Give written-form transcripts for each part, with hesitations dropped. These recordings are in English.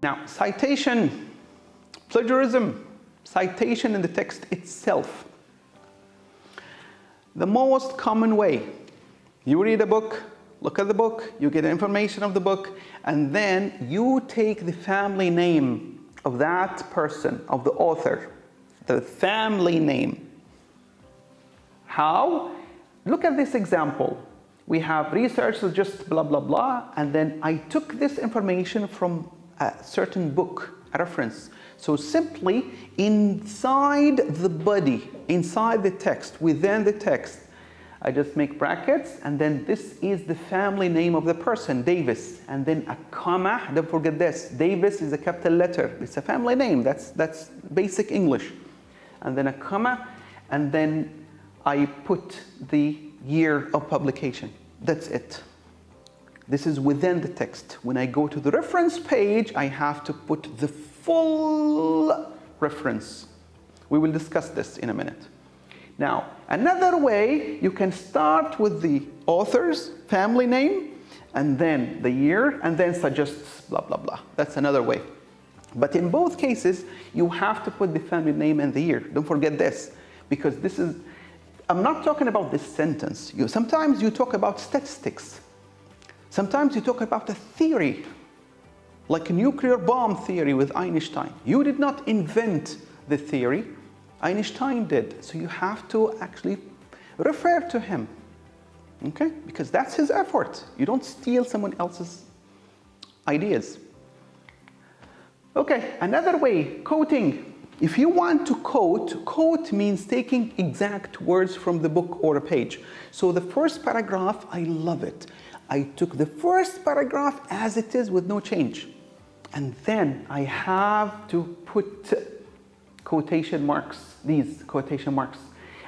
Now, citation, plagiarism, citation in the text itself. The most common way, you read a book, look at the book, you get information of the book, and then you take the family name of that person, of the author, the family name. How? Look at this example. We have research, so just blah, blah, blah, and then I took this information from a certain book, a reference. So simply inside the body, inside the text, within the text, I just make brackets, and then this is the family name of the person, Davis, and then a comma. Don't forget this, Davis is a capital letter. It's a family name, that's basic English. And then a comma, and then I put the year of publication. That's it. This is within the text. When I go to the reference page, I have to put the full reference. We will discuss this in a minute. Now, another way, you can start with the author's family name, and then the year, and then suggests blah, blah, blah. That's another way. But in both cases, you have to put the family name and the year. Don't forget this, because this is, I'm not talking about this sentence. Sometimes you talk about statistics. Sometimes you talk about a theory, like a nuclear bomb theory with Einstein. You did not invent the theory, Einstein did. So you have to actually refer to him, okay? Because that's his effort. You don't steal someone else's ideas. Okay, another way, quoting. If you want to quote means taking exact words from the book or a page. So the first paragraph, I love it. I took the first paragraph as it is with no change. And then I have to put quotation marks, these quotation marks.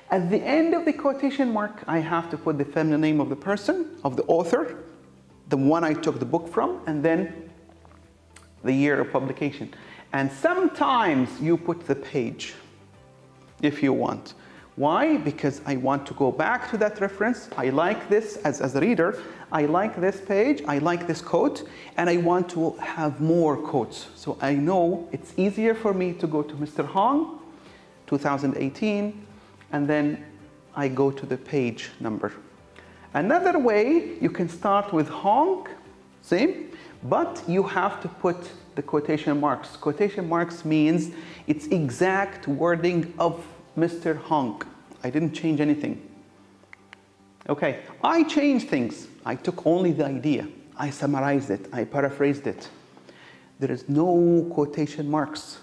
At the end of the quotation mark, I have to put the family name of the person, of the author, the one I took the book from, and then the year of publication. And sometimes you put the page, if you want. Why? Because I want to go back to that reference. I like this as a reader. I like this page. I like this quote. And I want to have more quotes. So I know it's easier for me to go to Mr. Hong, 2018, and then I go to the page number. Another way, you can start with Hong, same, but you have to put the quotation marks. Quotation marks means it's exact wording of Mr. Hong. I didn't change anything. Okay, I changed things. I took only the idea. I summarized it. I paraphrased it. There is no quotation marks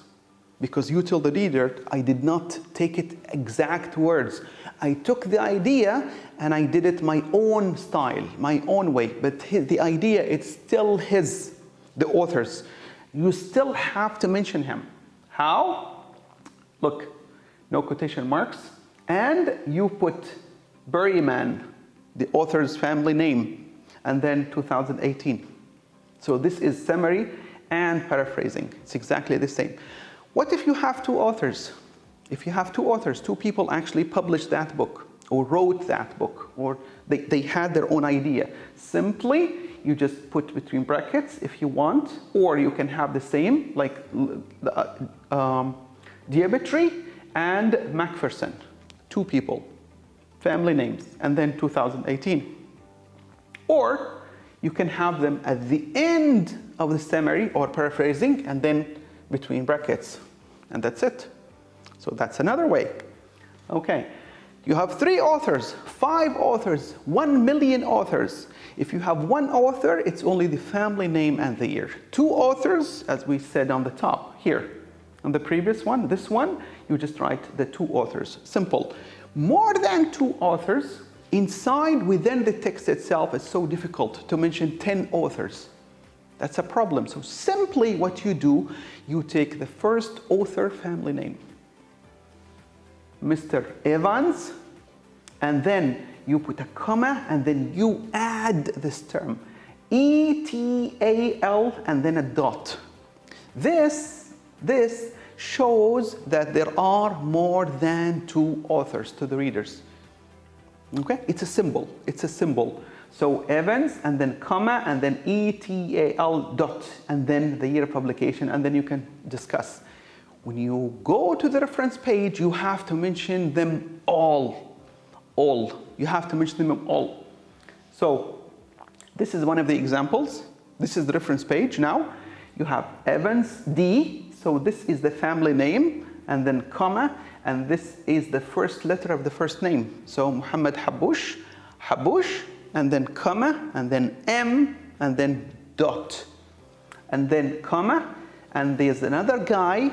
because you tell the reader, I did not take it exact words. I took the idea and I did it my own style, my own way. But the idea, it's still his, the author's. You still have to mention him. How? Look. No quotation marks, and you put Berryman, the author's family name, and then 2018. So this is summary and paraphrasing. It's exactly the same. What if you have two authors? If you have two authors, two people actually published that book, or wrote that book, or they had their own idea. Simply, you just put between brackets if you want, or you can have the same, like Diabetry and Macpherson, two people, family names, and then 2018. Or you can have them at the end of the summary or paraphrasing, and then between brackets, and that's it. So that's another way. Okay, you have 3 authors, 5 authors, 1 million authors. If you have one author, it's only the family name and the year. 2 authors, as we said on the top here. On the previous one, this one, you just write the 2 authors. Simple. More than 2 authors, inside within the text itself, it's so difficult to mention 10 authors. That's a problem. So simply what you do, you take the first author family name, Mr. Evans, and then you put a comma, and then you add this term, E-T-A-L, and then a dot. This shows that there are more than 2 authors to the readers. Okay? It's a symbol. It's a symbol. So Evans, and then comma, and then ETAL dot, and then the year of publication, and then you can discuss. When you go to the reference page, you have to mention them all. All. You have to mention them all. So this is one of the examples. This is the reference page now. You have Evans D, so this is the family name, and then comma, and this is the first letter of the first name. So Muhammad Habush, Habush, and then comma, and then M, and then dot, and then comma, and there's another guy,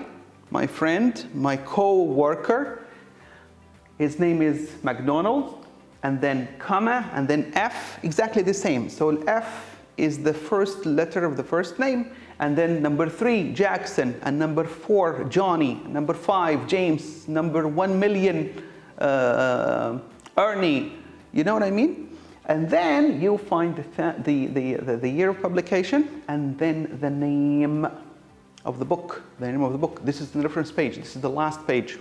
my friend, my co-worker, his name is McDonald, and then comma, and then F, exactly the same. So F is the first letter of the first name, and then number 3, Jackson, and number 4, Johnny, number 5, James, number 1 million, Ernie, you know what I mean? And then you find the year of publication, and then the name of the book, the name of the book. This is the reference page, this is the last page,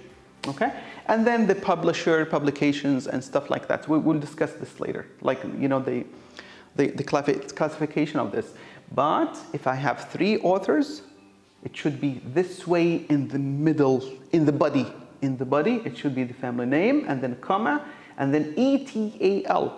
okay? And then the publisher, publications, and stuff like that. We'll discuss this later, like, you know, the classification of this. But if I have 3 authors, it should be this way in the middle, in the body. In the body, it should be the family name, and then comma, and then ETAL.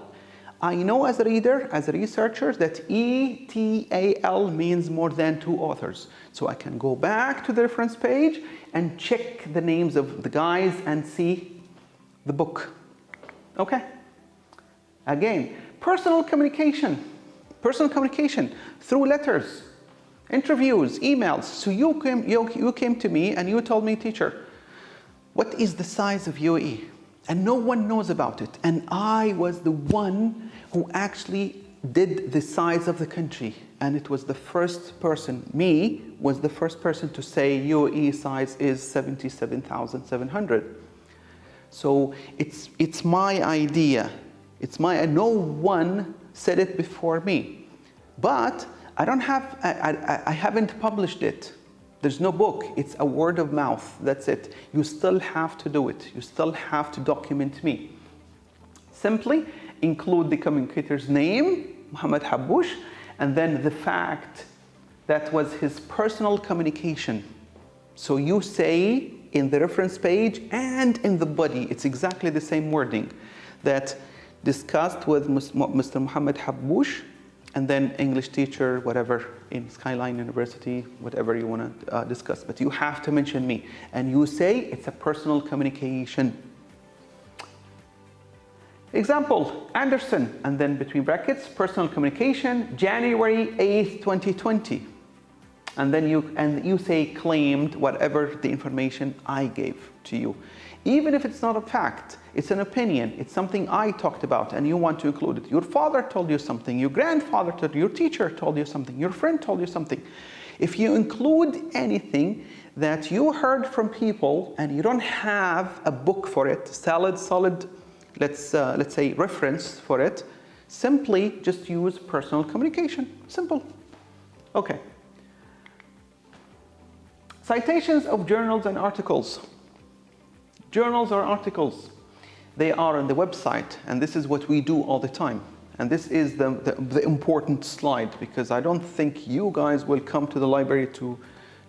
I know as a reader, as a researcher, that ETAL means more than 2 authors. So I can go back to the reference page and check the names of the guys and see the book. Okay? Again, personal communication through letters, interviews, emails. So you came to me and you told me, teacher, what is the size of UAE? And no one knows about it. And I was the one who actually did the size of the country. And it was the first person, me, was the first person to say UAE size is 77,700. So it's my idea. No one said it before me. But I haven't published it. There's no book, it's a word of mouth, that's it. You still have to do it. You still have to document me. Simply include the communicator's name, Muhammad Habush, and then the fact that was his personal communication. So you say in the reference page and in the body, it's exactly the same wording, that discussed with Mr. Muhammad Habush, and then English teacher, whatever, in Skyline University, whatever you want to discuss. But you have to mention me. And you say it's a personal communication. Example, Anderson, and then between brackets, personal communication, January 8th, 2020. And then you say claimed whatever the information I gave to you. Even if it's not a fact, it's an opinion, it's something I talked about and you want to include it. Your father told you something, your grandfather told you, your teacher told you something, your friend told you something. If you include anything that you heard from people and you don't have a book for it, solid, let's say reference for it, simply just use personal communication, simple. Okay. Citations of journals and articles. Journals or articles, they are on the website, and this is what we do all the time. And this is the important slide, because I don't think you guys will come to the library to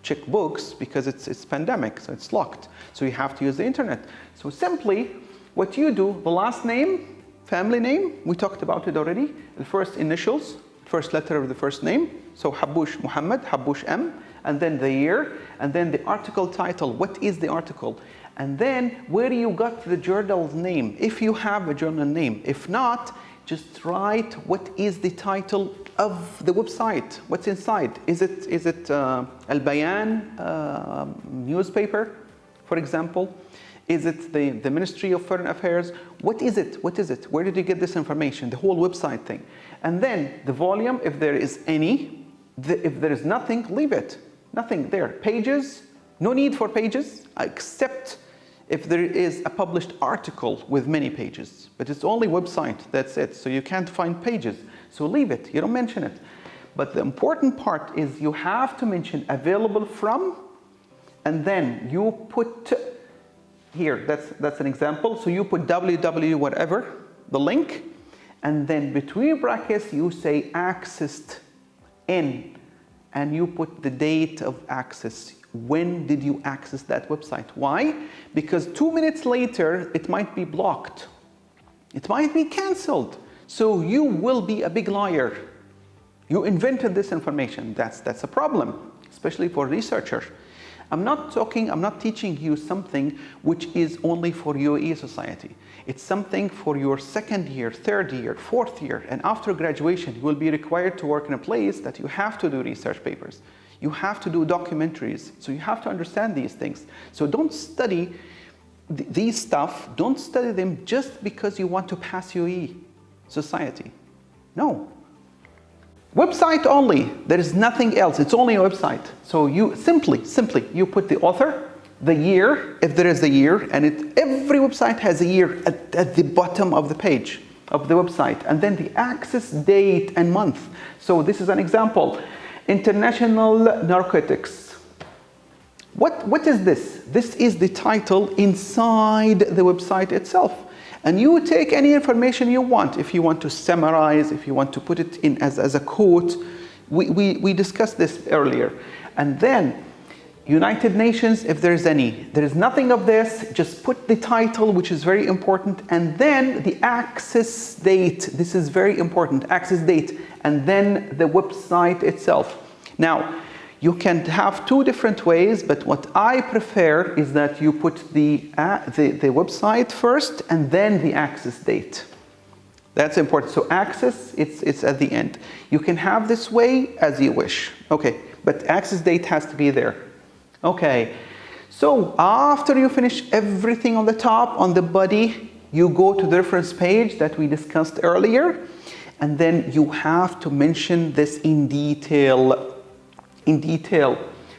check books because it's pandemic, so it's locked. So you have to use the internet. So simply, what you do, the last name, family name, we talked about it already, the first initials, first letter of the first name, so Habush Muhammad, Habush M, and then the year, and then the article title, what is the article? And then where you got the journal's name, if you have a journal name. If not, just write what is the title of the website, what's inside. Is it Al Bayan newspaper, for example? Is it the Ministry of Foreign Affairs? What is it? What is it? Where did you get this information? The whole website thing. And then the volume, if there is any. If there is nothing, leave it. Nothing there. Pages, no need for pages, except if there is a published article with many pages. But it's only website, that's it. So you can't find pages. So leave it, you don't mention it. But the important part is you have to mention available from, and then you put here, that's an example. So you put www whatever, the link, and then between brackets you say accessed in, and you put the date of access. When did you access that website? Why? Because 2 minutes later it might be blocked. It might be cancelled. So you will be a big liar. You invented this information. That's a problem, especially for researchers. I'm not teaching you something which is only for UAE society. It's something for your second year, third year, fourth year, and after graduation, you will be required to work in a place that you have to do research papers. You have to do documentaries. So you have to understand these things. So don't study these stuff. Don't study them just because you want to pass UAE society. No. Website only. There is nothing else. It's only a website. So you simply, you put the author, the year, if there is a year, and every website has a year at the bottom of the page of the website, and then the access date and month. So this is an example. International narcotics. What is this? This is the title inside the website itself. And you take any information you want. If you want to summarize, if you want to put it in as a quote, we discussed this earlier. And then United Nations, if there's any. There is nothing of this, just put the title, which is very important, and then the access date. This is very important, access date, and then the website itself. Now, you can have two different ways, but what I prefer is that you put the website first and then the access date. That's important. So access, it's at the end. You can have this way as you wish. Okay, but access date has to be there. Okay, so after you finish everything on the top, on the body, you go to the reference page that we discussed earlier, and then you have to mention this in detail.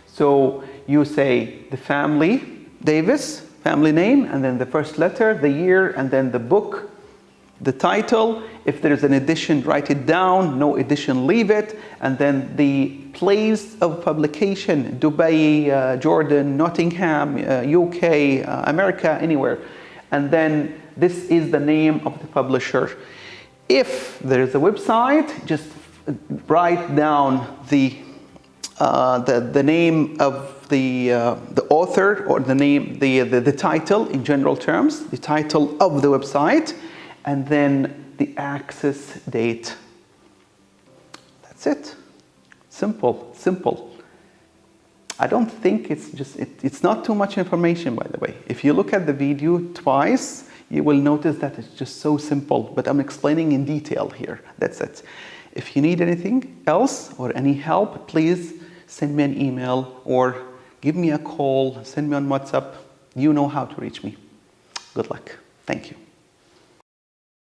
So you say the family, Davis, family name, and then the first letter, the year, and then the book, the title. If there is an edition, write it down. No edition, leave it. And then the place of publication, Dubai, Jordan, Nottingham, UK, America, anywhere. And then this is the name of the publisher. If there is a website, just write down the name of the author, or the title in general terms, the title of the website, and then the access date. That's it. Simple. I don't think it's not too much information, by the way. If you look at the video twice, you will notice that it's just so simple, but I'm explaining in detail here. That's it. If you need anything else or any help, please send me an email or give me a call, send me on WhatsApp. You know how to reach me. Good luck. Thank you.